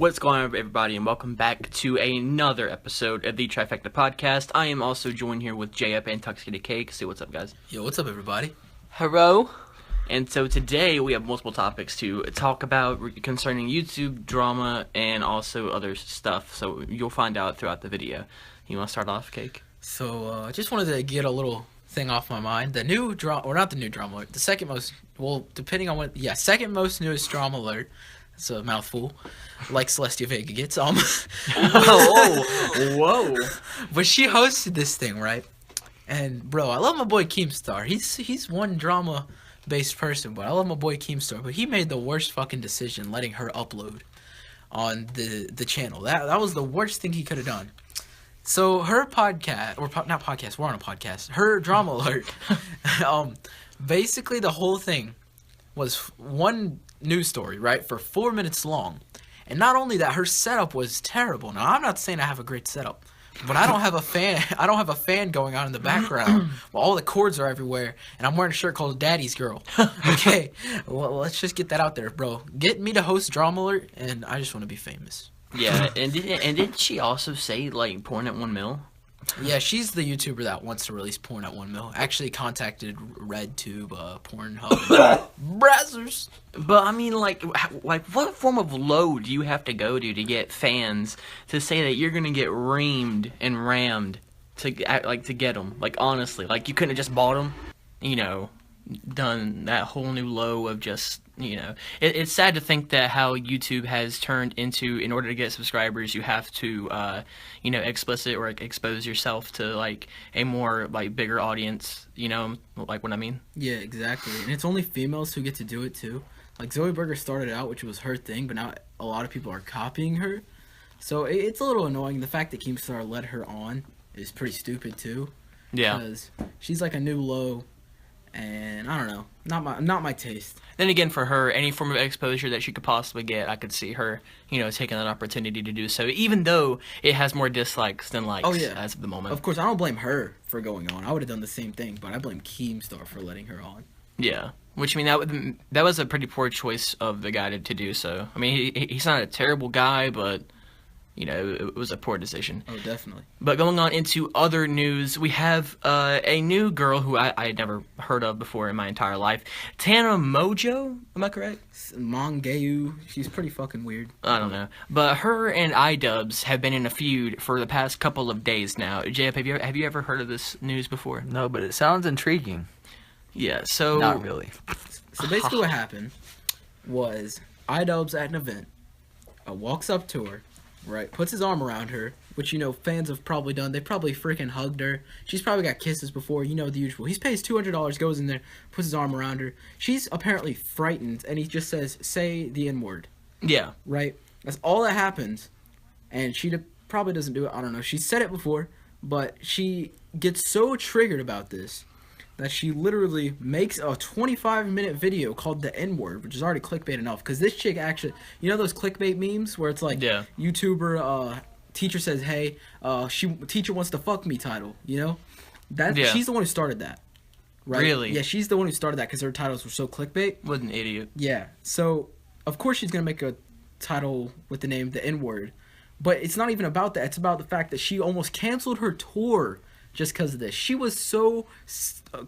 What's going on, everybody, and welcome back to another episode of the Trif3cta Podcast. I am also joined here with J-Up and Trif3cta. Say what's up, guys. Yo, what's up, everybody? Hello. And so today we have multiple topics to talk about concerning YouTube, drama, and also other stuff. So you'll find out throughout the video. You want to start off, Cake? So, I just wanted to get a little thing off my mind. The new drama, or not the new drama alert, the second most, well, depending on what, second most newest drama alert. It's a mouthful, like Celestia Vega gets. Whoa. But she hosted this thing, right? And bro, I love my boy Keemstar. He's one drama-based person, but I love my boy Keemstar. But he made the worst fucking decision letting her upload on the channel. That was the worst thing he could have done. So her podcast, or not podcast, we're on a podcast. Her drama alert. Basically the whole thing was one news story, right, for 4 minutes long. And not only that, her setup was terrible. Now, I'm not saying I have a great setup, but I don't have a fan going on in the background while all the cords are everywhere, and I'm wearing a shirt called Daddy's Girl. Okay, well, let's just get that out there, bro. Get me to host Drama Alert, and I just want to be famous. Yeah, and did she also say, like, porn at 1 mil? Yeah, she's the YouTuber that wants to release porn at 1 mil. Actually contacted RedTube, Pornhub, Brazzers. But I mean, like, what form of low do you have to go to get fans to say that you're gonna get reamed and rammed to get them? Like, honestly, like, you couldn't have just bought them, done that whole new low of just, it's sad to think that how YouTube has turned into, in order to get subscribers, you have to, explicit or expose yourself to, like, a more, like, bigger audience, like what I mean? Yeah, exactly. And it's only females who get to do it, too. Like, Zoe Berger started out, which was her thing, but now a lot of people are copying her. So it's a little annoying. The fact that Keemstar led her on is pretty stupid, too. Yeah. Because she's, like, a new low. And I don't know, not my taste. Then again, for her, any form of exposure that she could possibly get, I could see her, taking that opportunity to do so, even though it has more dislikes than likes as of the moment. Of course, I don't blame her for going on. I would have done the same thing, but I blame Keemstar for letting her on. Yeah, which, I mean, that was a pretty poor choice of the guy to do so. I mean, he's not a terrible guy, but it was a poor decision. Oh, definitely. But going on into other news, we have a new girl who I had never heard of before in my entire life. Tana Mojo, am I correct? Mongeu. She's pretty fucking weird. I don't know. But her and iDubbbz have been in a feud for the past couple of days now. JF, have you ever heard of this news before? No, but it sounds intriguing. Yeah, so... Not really. So basically what happened was iDubbbz at an event walks up to her, right, puts his arm around her, which, fans have probably done. They probably freaking hugged her. She's probably got kisses before, the usual. He pays $200, goes in there, puts his arm around her. She's apparently frightened, and he just says, say the N-word. Yeah. Right? That's all that happens, and she probably doesn't do it. I don't know. She said it before, but she gets so triggered about this that she literally makes a 25-minute video called the N-word, which is already clickbait enough. Because this chick actually, those clickbait memes where it's like, YouTuber, teacher says, hey, teacher wants to fuck me title, She's the one who started that. Right? Really? Yeah, she's the one who started that because her titles were so clickbait. What an idiot. Yeah, so, of course she's going to make a title with the name the N-word. But it's not even about that. It's about the fact that she almost canceled her tour just because of this. She was so,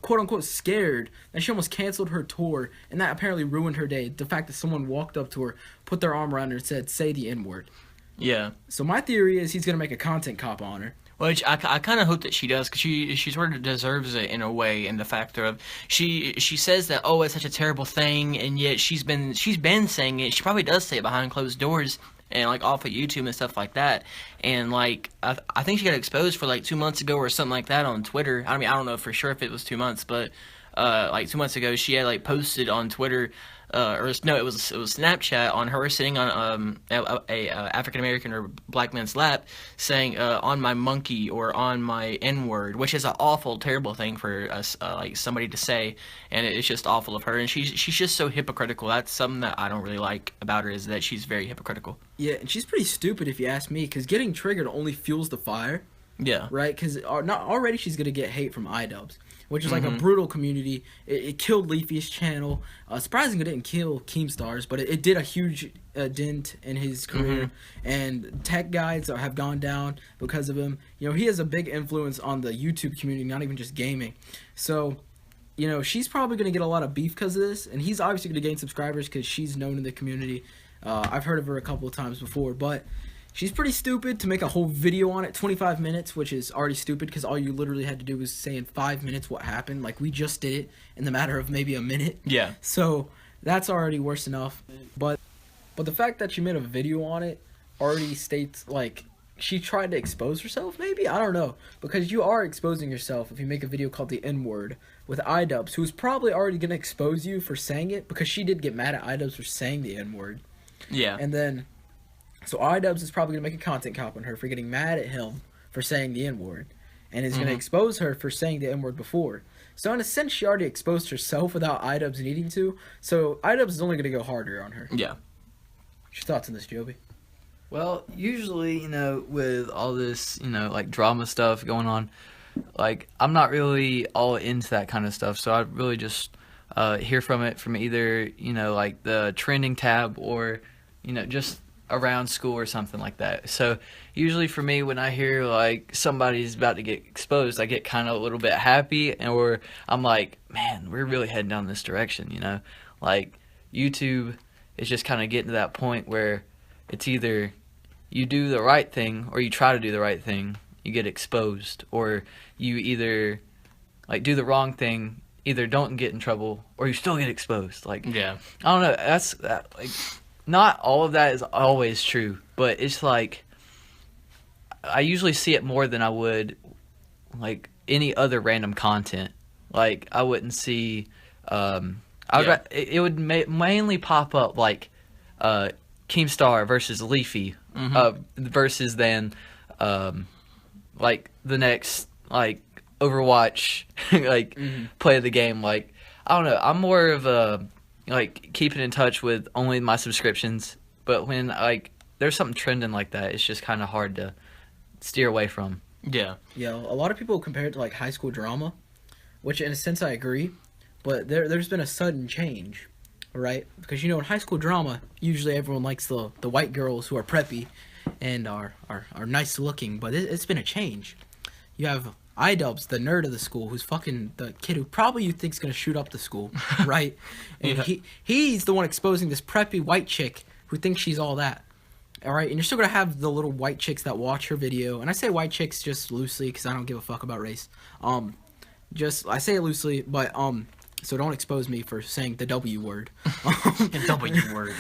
quote-unquote, scared that she almost canceled her tour, and that apparently ruined her day. The fact that someone walked up to her, put their arm around her, and said, say the N-word. Yeah. So my theory is he's going to make a content cop on her. Which I kind of hope that she does, because she sort of deserves it in a way, in the factor of she says that, oh, it's such a terrible thing, and yet she's been saying it. She probably does say it behind closed doors, and, like, off of YouTube and stuff like that. And, like, I think she got exposed for, like, 2 months ago or something like that on Twitter. I mean, I don't know for sure if it was 2 months, but, like, 2 months ago, she had, like, posted on Twitter, it was Snapchat on her sitting on a African-American or black man's lap saying, on my monkey or on my N-word, which is an awful, terrible thing for us, like, somebody to say, and it's just awful of her, and she's just so hypocritical. That's something that I don't really like about her, is that she's very hypocritical. Yeah, and she's pretty stupid if you ask me, because getting triggered only fuels the fire. Yeah. Right? Because not already she's going to get hate from iDubbbz, which is like a brutal community. It killed Leafy's channel. Surprisingly, it didn't kill Keemstar's, but it did a huge dent in his career. And tech guides have gone down because of him. You know, he has a big influence on the YouTube community, not even just gaming. So, you know, she's probably going to get a lot of beef because of this. And he's obviously going to gain subscribers because she's known in the community. I've heard of her a couple of times before, but she's pretty stupid to make a whole video on it, 25 minutes, which is already stupid because all you literally had to do was say in 5 minutes what happened. Like, we just did it in the matter of maybe a minute. Yeah. So that's already worse enough. But the fact that she made a video on it already states, like, she tried to expose herself, maybe? I don't know. Because you are exposing yourself if you make a video called the N-word with iDubbbz, who's probably already going to expose you for saying it because she did get mad at iDubbbz for saying the N-word. Yeah. And then, so iDubbbz is probably going to make a content cop on her for getting mad at him for saying the N-word. And is going to expose her for saying the N-word before. So in a sense, she already exposed herself without iDubbbz needing to. So iDubbbz is only going to go harder on her. Yeah. What's your thoughts on this, Joby? Well, usually, you know, with all this, you know, like drama stuff going on, like, I'm not really all into that kind of stuff. So I really just hear from it from either, you know, like the trending tab or, you know, just around school or something like that. So usually for me, when I hear like somebody's about to get exposed, I get kind of a little bit happy, or I'm like, man, we're really heading down this direction, you know? Like, YouTube is just kind of getting to that point where it's either you do the right thing or you try to do the right thing, you get exposed, or you either like do the wrong thing, either don't get in trouble or you still get exposed. Like, Yeah. I don't know, that's like, not all of that is always true, but it's like I usually see it more than I would like any other random content. Like, I wouldn't see it would mainly pop up like Keemstar versus Leafy versus then like the next like Overwatch like play of the game. Like, I don't know, I'm more of a like keeping in touch with only my subscriptions, but when like there's something trending like that, it's just kind of hard to steer away from. Yeah. Yeah, a lot of people compare it to like high school drama, which in a sense I agree, but there's been a sudden change, right? Because, you know, in high school drama, usually everyone likes the white girls who are preppy and are nice looking, but it's been a change. You have iDubbbz, the nerd of the school, who's fucking the kid who probably you think's gonna shoot up the school, right? And he's the one exposing this preppy white chick who thinks she's all that. All right, and you're still gonna have the little white chicks that watch her video, and I say white chicks just loosely because I don't give a fuck about race. I say it loosely, but so don't expose me for saying the W word. W word.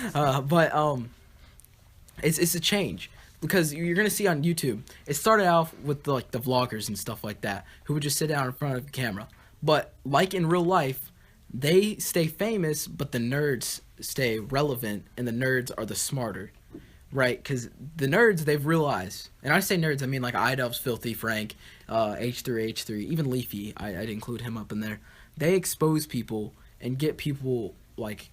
It's a change. Because you're going to see on YouTube, it started off with the vloggers and stuff like that, who would just sit down in front of the camera. But like in real life, they stay famous, but the nerds stay relevant, and the nerds are the smarter, right? Because the nerds, they've realized, and I say nerds, I mean like iDubbbz, Filthy, Frank, H3, even Leafy, I'd include him up in there. They expose people and get people like,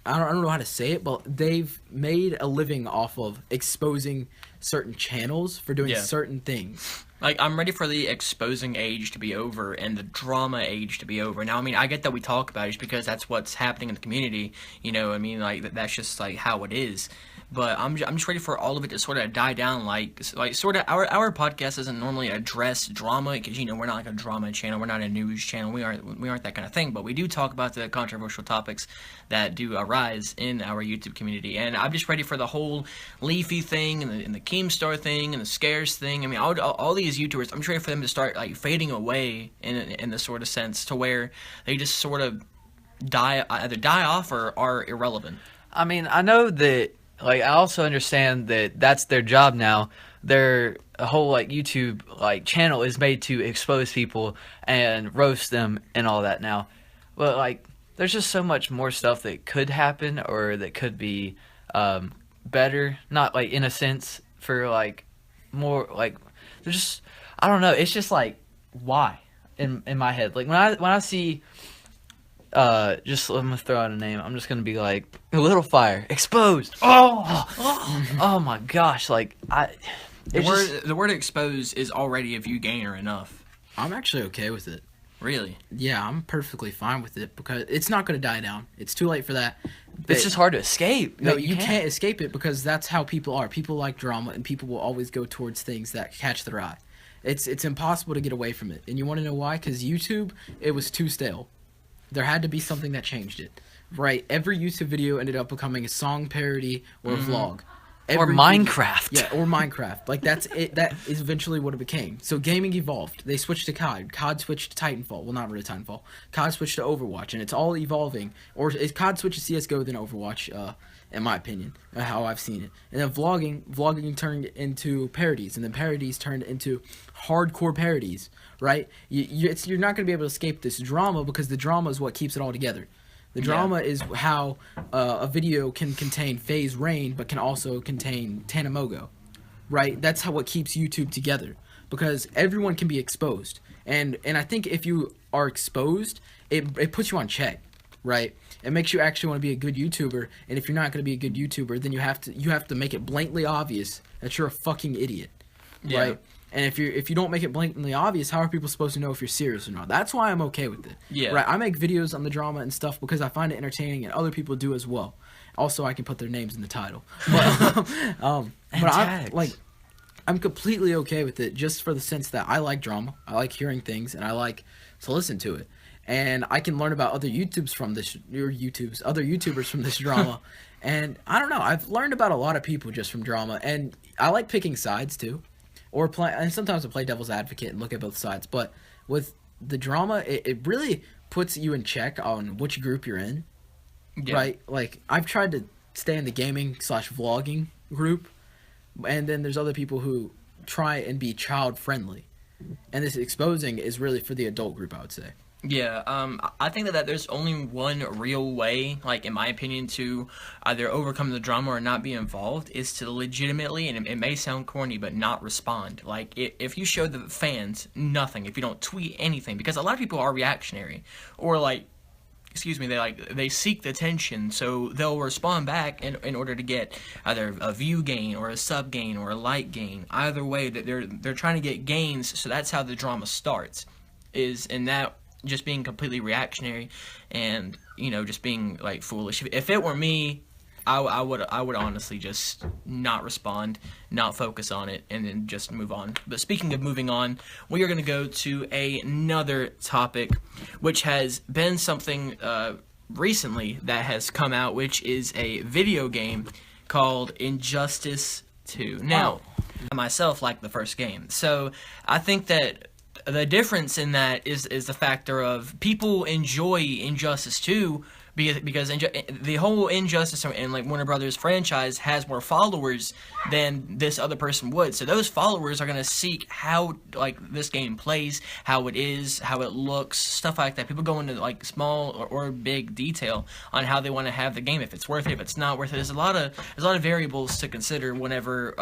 I don't know how to say it, but they've made a living off of exposing certain channels for doing certain things. Like, I'm ready for the exposing age to be over and the drama age to be over. Now, I mean, I get that we talk about it just because that's what's happening in the community. You know, I mean, like, that's just, like, how it is. But I'm just ready for all of it to sort of die down. Like sort of, our podcast doesn't normally address drama because, you know, we're not like a drama channel. We're not a news channel. We aren't that kind of thing. But we do talk about the controversial topics that do arise in our YouTube community. And I'm just ready for the whole Leafy thing and the Keemstar thing and the Scares thing. I mean, all these YouTubers, I'm just ready for them to start like fading away in the sort of sense to where they just sort of either die off or are irrelevant. I mean, I know that. Like, I also understand that that's their job now. Their whole, like, YouTube, like, channel is made to expose people and roast them and all that now. But, like, there's just so much more stuff that could happen or that could be better. Not, like, in a sense for, like, more, like, there's just, I don't know. It's just, like, why in my head? Like, when I see... just let me throw out a name. I'm just gonna be like Little Fire exposed. Oh my gosh! Like The word expose is already a view gainer enough. I'm actually okay with it. Really? Yeah, I'm perfectly fine with it because it's not going to die down. It's too late for that. It's just hard to escape. No, you can't escape it because that's how people are. People like drama, and people will always go towards things that catch their eye. It's impossible to get away from it. And you want to know why? Because YouTube, it was too stale. There had to be something that changed it. Right? Every YouTube video ended up becoming a song parody or a vlog. Or Minecraft. Or Minecraft. Like, that's it. That is eventually what it became. So gaming evolved. They switched to COD. COD switched to Titanfall. Well, not really Titanfall. COD switched to Overwatch, and it's all evolving. Or COD switched to CSGO, then Overwatch, in my opinion, how I've seen it. And then vlogging turned into parodies, and then parodies turned into hardcore parodies, right? You're not going to be able to escape this drama because the drama is what keeps it all together. The drama is how a video can contain FaZe Rain, but can also contain Tanamogo, right? That's how what keeps YouTube together, because everyone can be exposed, and I think if you are exposed, it puts you on check, right? It makes you actually want to be a good YouTuber, and if you're not going to be a good YouTuber, then you have to make it blatantly obvious that you're a fucking idiot, right? And if you don't make it blatantly obvious, how are people supposed to know if you're serious or not? That's why I'm okay with it. Yeah. Right. I make videos on the drama and stuff because I find it entertaining, and other people do as well. Also, I can put their names in the title. But, I'm completely okay with it, just for the sense that I like drama. I like hearing things, and I like to listen to it. And I can learn about other YouTubers from this drama. And I don't know. I've learned about a lot of people just from drama, and I like picking sides too. And sometimes I play devil's advocate and look at both sides. But with the drama, it really puts you in check on which group you're in, right? Like, I've tried to stay in the gaming/vlogging group, and then there's other people who try and be child-friendly. And this exposing is really for the adult group, I would say. Yeah, I think that there's only one real way, like, in my opinion, to either overcome the drama or not be involved, is to legitimately, and it may sound corny, but not respond. Like, if you show the fans nothing, if you don't tweet anything, because a lot of people are reactionary, or, like, they seek the attention, so they'll respond back in order to get either a view gain or a sub gain or a like gain. Either way, that they're trying to get gains, so that's how the drama starts, is in that just being completely reactionary and, just being, like, foolish. If it were me, I would honestly just not respond, not focus on it, and then just move on. But speaking of moving on, we are going to go to another topic, which has been something recently that has come out, which is a video game called Injustice 2. Now, I myself like the first game, so I think that the difference in that is the factor of people enjoy Injustice 2 because the whole Injustice and, like, Warner Brothers franchise has more followers than this other person would. So those followers are going to seek how, like, this game plays, how it is, how it looks, stuff like that. People go into, like, small or big detail on how they want to have the game, if it's worth it, if it's not worth it. There's a lot of variables to consider whenever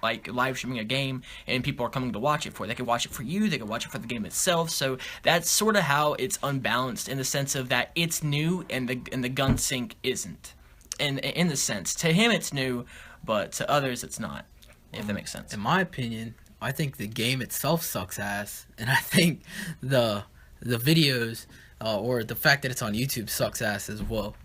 like, live streaming a game and people are coming to watch it for. They could watch it for you, they could watch it for the game itself. So that's sort of how it's unbalanced, in the sense of that it's new and the gun sync isn't. And in the sense, to him it's new, but to others it's not, if that makes sense. In my opinion, I think the game itself sucks ass, and I think the videos or the fact that it's on YouTube sucks ass as well.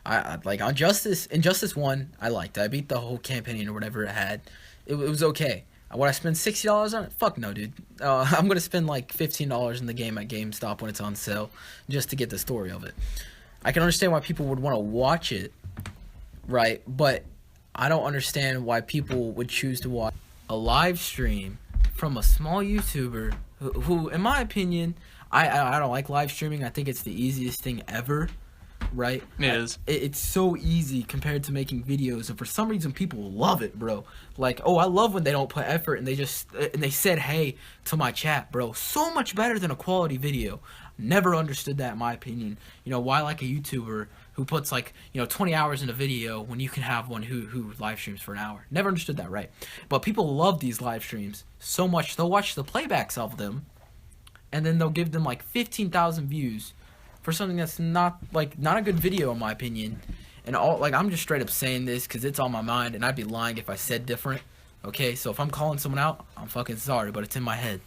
I like Injustice 1, I liked it. I beat the whole campaign or whatever it had. It was okay. Would I spend $60 on it? Fuck no, dude. I'm gonna spend like $15 in the game at GameStop when it's on sale just to get the story of it. I can understand why people would want to watch it, right? But I don't understand why people would choose to watch a live stream from a small YouTuber who, in my opinion, I don't like live streaming. I think it's the easiest thing ever, right? It is. It's so easy compared to making videos, and for some reason people love it, bro. Like, oh, I love when they don't put effort and they said hey to my chat, bro. So much better than a quality video. Never understood that, in my opinion. Why like a YouTuber who puts, like, 20 hours in a video when you can have one who live streams for an hour. Never understood that, right? But people love these live streams so much, they'll watch the playbacks of them, and then they'll give them, like, 15,000 views for something that's not a good video, in my opinion. And I'm just straight up saying this because it's on my mind, and I'd be lying if I said different. Okay, so if I'm calling someone out, I'm fucking sorry, but it's in my head.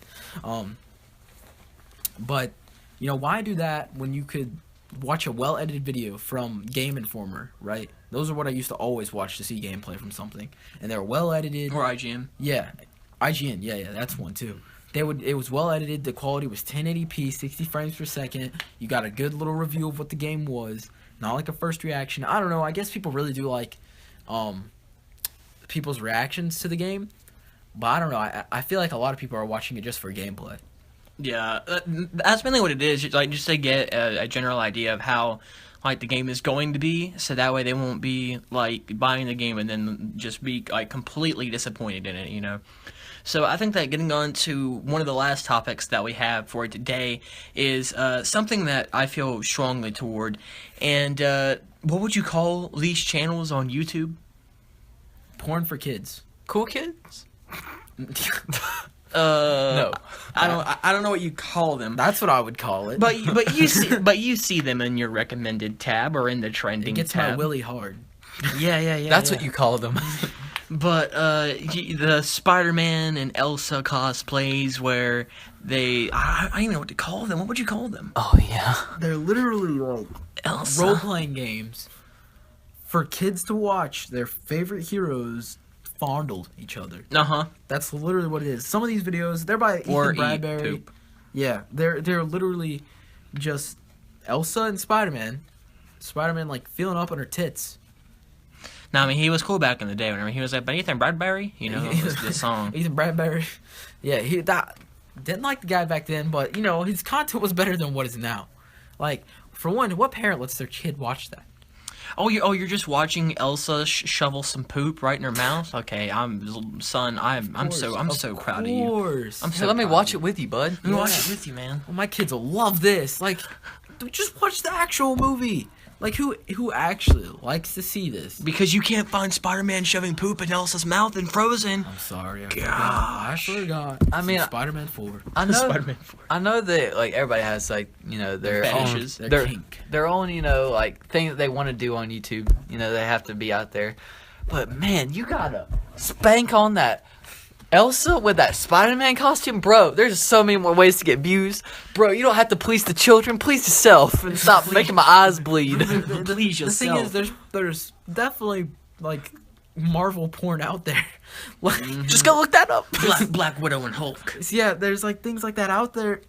But why do that when you could watch a well-edited video from Game Informer, right? Those are what I used to always watch to see gameplay from something, and they're well-edited. Or IGN. Yeah, IGN. Yeah, that's one too. It was well-edited. The quality was 1080p, 60 frames per second. You got a good little review of what the game was, not like a first reaction. I don't know. I guess people really do like people's reactions to the game, but I don't know. I feel like a lot of people are watching it just for gameplay. Yeah, that's mainly what it is. Like, just to get a general idea of how, like, the game is going to be, so that way they won't be, like, buying the game and then just be, like, completely disappointed in it, So I think that getting on to one of the last topics that we have for today is something that I feel strongly toward. And what would you call these channels on YouTube? Porn for kids. Cool kids? No, I don't know what you call them. That's what I would call it. But you see them in your recommended tab or in the trending it gets tab. my willy hard. Yeah. That's what you call them. But the Spider-Man and Elsa cosplays where I don't even know what to call them. What would you call them? Oh yeah. They're literally like Elsa. role-playing games for kids to watch their favorite heroes fondle each other. That's literally what it is. Some of these videos, they're by Ethan Bradbury. Poop. Yeah, they're literally just Elsa and Spider-Man. Spider-Man like feeling up on her tits. No, I mean, he was cool back in the day. Whenever he was like, but Ethan Bradbury, it was the song. Ethan Bradbury. Yeah, didn't like the guy back then, but his content was better than what is now. Like, for one, what parent lets their kid watch that? You're just watching Elsa shovel some poop right in her mouth. Okay, I'm so proud of you. Let me watch it with you, bud. Let me watch it with you, man. Well, my kids will love this. Like, just watch the actual movie. Like, who actually likes to see this? Because you can't find Spider-Man shoving poop in Elsa's mouth in Frozen. I'm sorry. I forgot. I mean, Spider-Man 4. I know. Spider-Man 4. I know that like everybody has like their fetishes. own, Kink. their own like thing that they want to do on YouTube. They have to be out there. But man, you gotta spank on that Elsa with that Spider-Man costume, bro. There's so many more ways to get views, bro. You don't have to police the children. Police yourself and stop making my eyes bleed. Please yourself. The thing is, there's definitely like Marvel porn out there. Like, just go look that up. Black Widow and Hulk. Yeah, there's like things like that out there,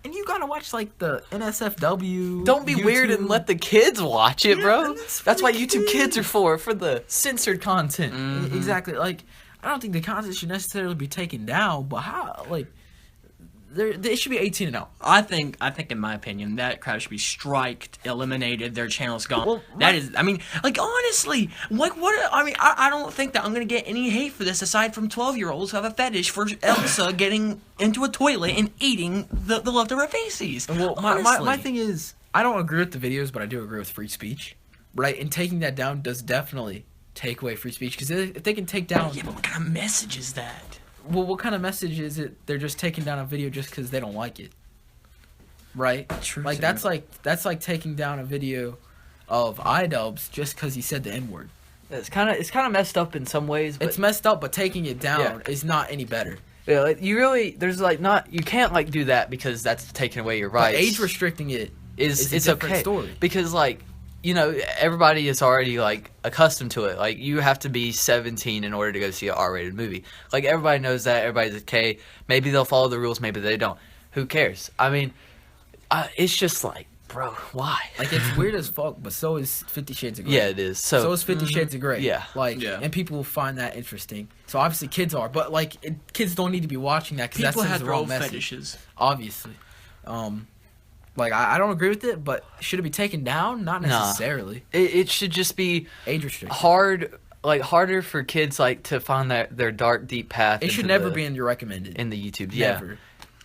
and you gotta watch like the NSFW. Don't be weird and let the kids watch it, bro. That's That's what YouTube Kids are for the censored content. Exactly. Like, I don't think the content should necessarily be taken down, but how? Like, it should be 18 and out. I think in my opinion that crowd should be striked, eliminated, their channel's gone. Well, Honestly, like what? I mean, I don't think that I'm gonna get any hate for this aside from 12-year-olds who have a fetish for Elsa getting into a toilet and eating the leftover feces. Well, my thing is, I don't agree with the videos, but I do agree with free speech, right? And taking that down does definitely take away free speech, because if they can take down... Yeah, but what kind of message is that? Well, what kind of message is it? They're just taking down a video just because they don't like it, right? True. Like, that's like taking down a video of iDubbbz just because he said the N-word. It's kind of messed up in some ways. But it's messed up, but taking it down is not any better. Yeah, like, you can't like do that because that's taking away your rights. But age restricting it is a different okay story. Because like everybody is already like accustomed to it. Like, you have to be 17 in order to go see an R-rated movie. Like, everybody knows that. Everybody's okay. Maybe they'll follow the rules. Maybe they don't. Who cares? I mean, it's just like, bro, why? Like, it's weird as fuck, but so is 50 Shades of Grey. Yeah, it is. So is 50 Shades of Grey. Yeah. And people will find that interesting. So obviously kids are, but like kids don't need to be watching that because that's people have the their wrong own message. fetishes. Obviously. Like, I don't agree with it, but should it be taken down? Not necessarily. It should just be age restricted. harder for kids like to find their dark, deep path. It should never be in your recommended. In the YouTube. Never. Yeah.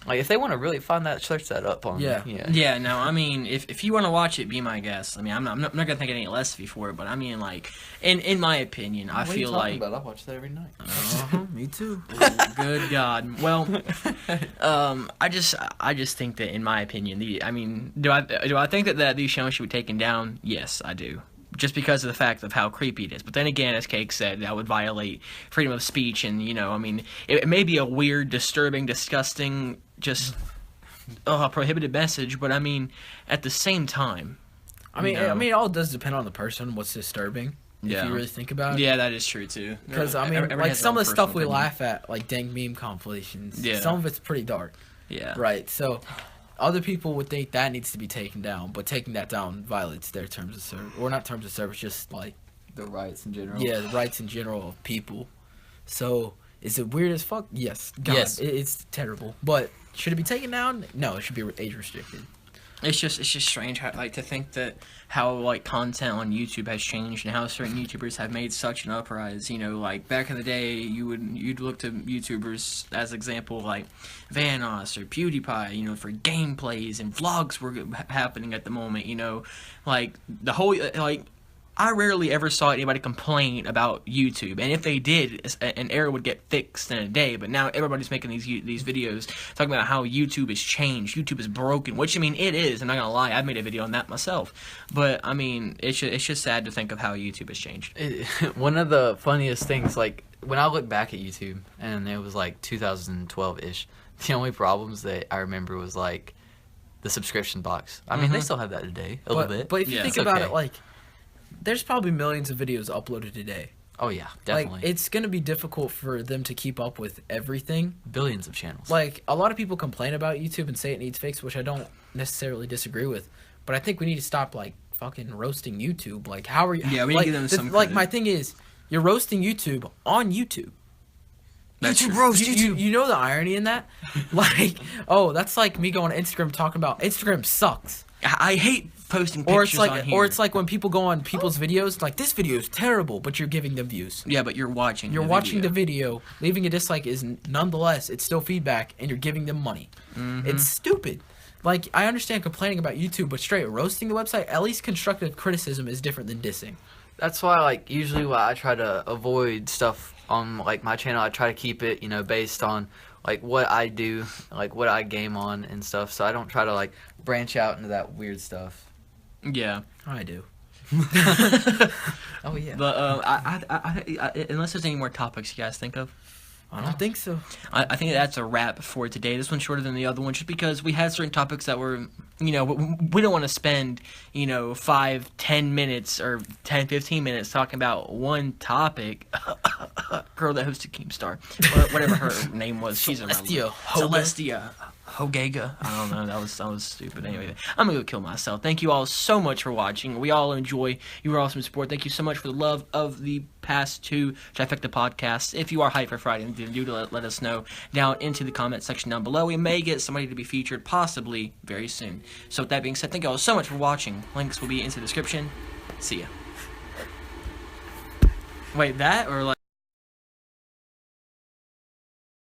Like, if they want to really find that, search that up on. Yeah. No, I mean, if you want to watch it, be my guest. I mean, I'm not gonna think any less of you for it, but I mean, like, in my opinion, I feel like. I watch that every night. Me too. Good God. Well, I just think that in my opinion, do I think that these shows should be taken down? Yes, I do. just because of the fact of how creepy it is. But then again, as Cake said, that would violate freedom of speech, and I mean, it may be a weird, disturbing, disgusting, just prohibited message. But I mean, at the same time, I mean, it all does depend on the person. What's disturbing? Yeah. If you really think about it. Yeah, that is true too. Because I mean, Everybody like has some their of the own stuff we personal laugh at, like dang meme compilations. Yeah. Some of it's pretty dark. opinion. Yeah. Right. So, other people would think that needs to be taken down, but taking that down violates their terms of service, or not terms of service, just like The rights in general. the rights in general of people. So, is it weird as fuck? Yes. God, Yes. It's terrible. But should it be taken down? No, it should be age restricted. It's just strange how, to think that how content on YouTube has changed and how certain YouTubers have made such an uprise. Like back in the day, you'd look to YouTubers as example like Vanoss or PewDiePie, for gameplays and vlogs were happening at the moment. Like the whole I rarely ever saw anybody complain about YouTube, and if they did, an error would get fixed in a day. But now everybody's making these videos talking about how YouTube has changed, YouTube is broken, which I mean it is. I'm not gonna lie, I've made a video on that myself. But I mean, it's just sad to think of how YouTube has changed. One of the funniest things, like when I look back at YouTube, and it was like 2012-ish, the only problems that I remember was like the subscription box. I mean, they still have that today a little bit. But if you Yeah. think It's about okay. it, like, there's probably millions of videos uploaded today. Oh yeah, definitely. Like, it's gonna be difficult for them to keep up with everything. Billions of channels. Like, a lot of people complain about YouTube and say it needs fixed, which I don't necessarily disagree with. But I think we need to stop, fucking roasting YouTube. Like, how are you... Yeah, we need to give them some credit. my thing is, you're roasting YouTube on YouTube. That's YouTube true. roast You YouTube. know the irony in that? That's like me going on Instagram talking about Instagram sucks. I hate posting Or pictures on here. it's like when people go on people's videos, like, this video is terrible, but you're giving them views. Yeah, but you're watching. You're watching the video, leaving a dislike is nonetheless, it's still feedback, and you're giving them money. It's stupid. Like, I understand complaining about YouTube, but straight roasting the website, at least constructive criticism is different than dissing. That's why, usually I try to avoid stuff on, my channel. I try to keep it, based on, what I do, what I game on and stuff. So I don't try to, branch out into that weird stuff. Yeah. I do. Oh, yeah. But I unless there's any more topics you guys think of. I don't think so. I think that's a wrap for today. This one's shorter than the other one just because we had certain topics that were, we don't want to spend, 5, 10 minutes or 10, 15 minutes talking about one topic. Girl that hosted Keemstar, or whatever her name was. She's around. Celestia Hogega. I don't know. That was stupid. Anyway, I'm gonna go kill myself. Thank you all so much for watching. We all enjoy your awesome support. Thank you so much for the love of the past 2 Trifecta podcasts. If you are hyped for Friday, do let us know down into the comment section down below. We may get somebody to be featured possibly very soon. So with that being said, thank you all so much for watching. Links will be in the description. See ya. Wait, that or